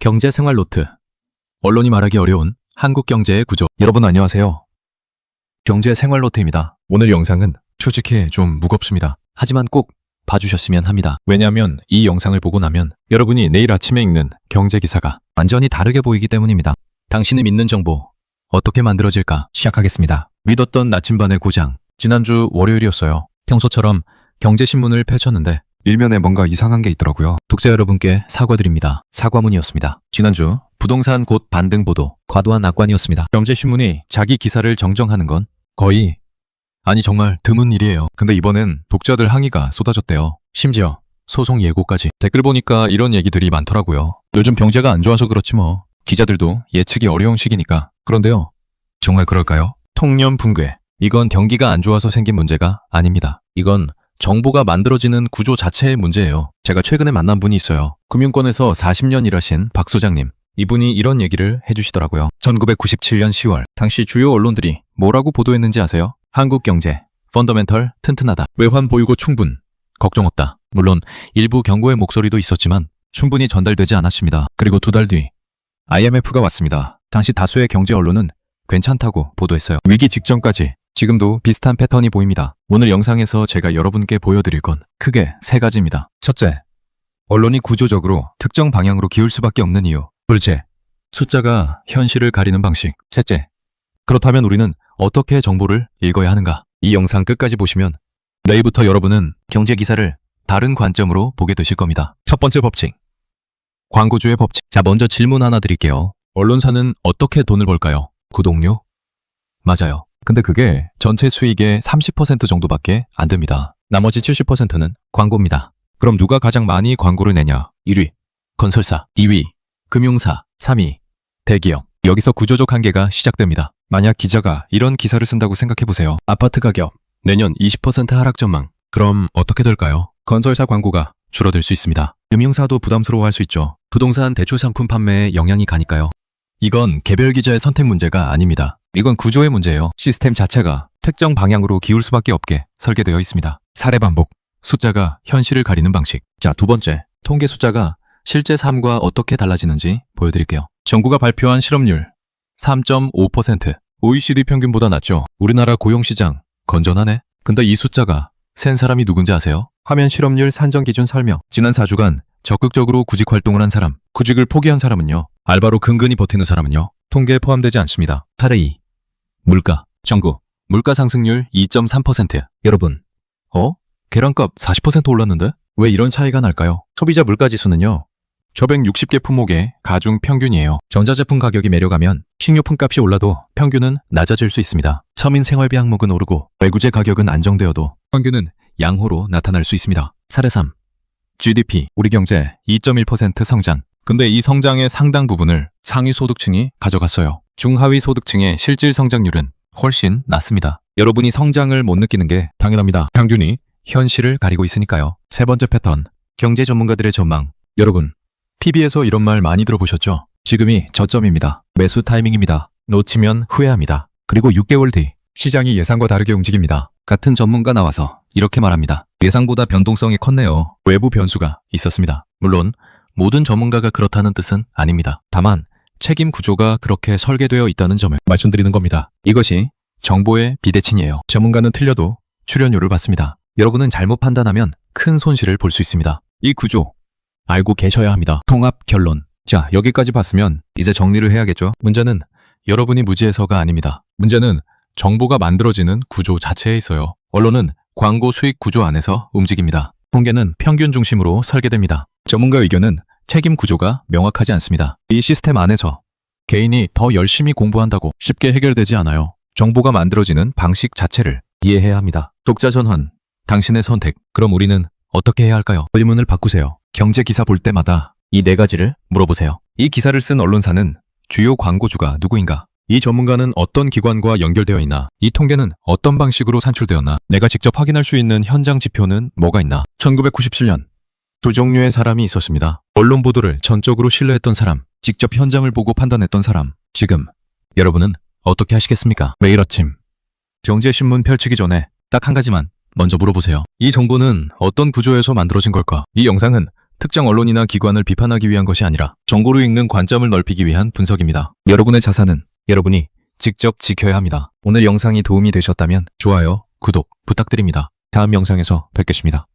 경제생활 노트. 언론이 말하기 어려운 한국 경제의 구조. 여러분 안녕하세요. 경제생활 노트입니다. 오늘 영상은 솔직히 좀 무겁습니다. 하지만 꼭 봐주셨으면 합니다. 왜냐하면 이 영상을 보고 나면 여러분이 내일 아침에 읽는 경제기사가 완전히 다르게 보이기 때문입니다. 당신이 믿는 정보 어떻게 만들어질까? 시작하겠습니다. 믿었던 나침반의 고장. 지난주 월요일이었어요. 평소처럼 경제신문을 펼쳤는데 일면에 뭔가 이상한 게 있더라고요. 독자 여러분께 사과드립니다. 사과문이었습니다. 지난주 부동산 곧 반등 보도. 과도한 낙관이었습니다. 경제신문이 자기 기사를 정정하는 건 거의, 아니 정말 드문 일이에요. 근데 이번엔 독자들 항의가 쏟아졌대요. 심지어 소송 예고까지. 댓글 보니까 이런 얘기들이 많더라고요. 요즘 경제가 안 좋아서 그렇지 뭐. 기자들도 예측이 어려운 시기니까. 그런데요. 정말 그럴까요? 통념 붕괴. 이건 경기가 안 좋아서 생긴 문제가 아닙니다. 이건 정보가 만들어지는 구조 자체의 문제예요. 제가 최근에 만난 분이 있어요. 금융권에서 40년 일하신 박 소장님. 이분이 이런 얘기를 해주시더라고요. 1997년 10월 당시 주요 언론들이 뭐라고 보도했는지 아세요? 한국 경제 펀더멘털 튼튼하다. 외환 보유고 충분. 걱정 없다. 물론 일부 경고의 목소리도 있었지만 충분히 전달되지 않았습니다. 그리고 2달 뒤 IMF가 왔습니다. 당시 다수의 경제 언론은 괜찮다고 보도했어요. 위기 직전까지. 지금도 비슷한 패턴이 보입니다. 오늘 영상에서 제가 여러분께 보여드릴 건 크게 3가지입니다. 첫째, 언론이 구조적으로 특정 방향으로 기울 수밖에 없는 이유. 둘째, 숫자가 현실을 가리는 방식. 셋째, 그렇다면 우리는 어떻게 정보를 읽어야 하는가? 이 영상 끝까지 보시면 내일부터 여러분은 경제 기사를 다른 관점으로 보게 되실 겁니다. 첫 번째 법칙, 광고주의 법칙. 자, 먼저 질문 하나 드릴게요. 언론사는 어떻게 돈을 벌까요? 구독료? 맞아요. 근데 그게 전체 수익의 30% 정도밖에 안 됩니다. 나머지 70%는 광고입니다. 그럼 누가 가장 많이 광고를 내냐? 1위, 건설사. 2위, 금융사. 3위, 대기업. 여기서 구조적 한계가 시작됩니다. 만약 기자가 이런 기사를 쓴다고 생각해보세요. 아파트 가격 내년 20% 하락 전망. 그럼 어떻게 될까요? 건설사 광고가 줄어들 수 있습니다. 금융사도 부담스러워할 수 있죠. 부동산 대출 상품 판매에 영향이 가니까요. 이건 개별 기자의 선택 문제가 아닙니다. 이건 구조의 문제예요. 시스템 자체가 특정 방향으로 기울 수밖에 없게 설계되어 있습니다. 사례 반복, 숫자가 현실을 가리는 방식. 자, 두 번째, 통계 숫자가 실제 삶과 어떻게 달라지는지 보여드릴게요. 정부가 발표한 실업률 3.5%. OECD 평균보다 낮죠. 우리나라 고용시장 건전하네. 근데 이 숫자가 센 사람이 누군지 아세요? 화면 실업률 산정 기준 설명. 지난 4주간 적극적으로 구직 활동을 한 사람, 구직을 포기한 사람은요. 알바로 근근히 버티는 사람은요. 통계에 포함되지 않습니다. 사례 2. 물가. 정부. 물가 상승률 2.3%. 여러분. 계란값 40% 올랐는데? 왜 이런 차이가 날까요? 소비자 물가지수는요. 저백 60개 품목의 가중 평균이에요. 전자제품 가격이 내려가면 식료품 값이 올라도 평균은 낮아질 수 있습니다. 서민 생활비 항목은 오르고 외구재 가격은 안정되어도 평균은 양호로 나타날 수 있습니다. 사례 3. GDP. 우리 경제 2.1% 성장. 근데 이 성장의 상당 부분을 상위 소득층이 가져갔어요. 중하위 소득층의 실질 성장률은 훨씬 낮습니다. 여러분이 성장을 못 느끼는 게 당연합니다. 평균이 현실을 가리고 있으니까요. 세 번째 패턴, 경제 전문가들의 전망. 여러분, PB에서 이런 말 많이 들어보셨죠? 지금이 저점입니다. 매수 타이밍입니다. 놓치면 후회합니다. 그리고 6개월 뒤 시장이 예상과 다르게 움직입니다. 같은 전문가 나와서 이렇게 말합니다. 예상보다 변동성이 컸네요. 외부 변수가 있었습니다. 물론 모든 전문가가 그렇다는 뜻은 아닙니다. 다만 책임 구조가 그렇게 설계되어 있다는 점을 말씀드리는 겁니다. 이것이 정보의 비대칭이에요. 전문가는 틀려도 출연료를 받습니다. 여러분은 잘못 판단하면 큰 손실을 볼 수 있습니다. 이 구조 알고 계셔야 합니다. 통합 결론. 자, 여기까지 봤으면 이제 정리를 해야겠죠? 문제는 여러분이 무지해서가 아닙니다. 문제는 정보가 만들어지는 구조 자체에 있어요. 언론은 광고 수익 구조 안에서 움직입니다. 통계는 평균 중심으로 설계됩니다. 전문가 의견은 책임 구조가 명확하지 않습니다. 이 시스템 안에서 개인이 더 열심히 공부한다고 쉽게 해결되지 않아요. 정보가 만들어지는 방식 자체를 이해해야 합니다. 독자 전환, 당신의 선택. 그럼 우리는 어떻게 해야 할까요? 의문을 바꾸세요. 경제 기사 볼 때마다 이 4가지를 물어보세요. 이 기사를 쓴 언론사는 주요 광고주가 누구인가? 이 전문가는 어떤 기관과 연결되어 있나? 이 통계는 어떤 방식으로 산출되었나? 내가 직접 확인할 수 있는 현장 지표는 뭐가 있나? 1997년 두 종류의 사람이 있었습니다. 언론 보도를 전적으로 신뢰했던 사람, 직접 현장을 보고 판단했던 사람. 지금 여러분은 어떻게 하시겠습니까? 매일 아침 경제신문 펼치기 전에 딱 한 가지만 먼저 물어보세요. 이 정보는 어떤 구조에서 만들어진 걸까? 이 영상은 특정 언론이나 기관을 비판하기 위한 것이 아니라 정보를 읽는 관점을 넓히기 위한 분석입니다. 여러분의 자산은 여러분이 직접 지켜야 합니다. 오늘 영상이 도움이 되셨다면 좋아요, 구독 부탁드립니다. 다음 영상에서 뵙겠습니다.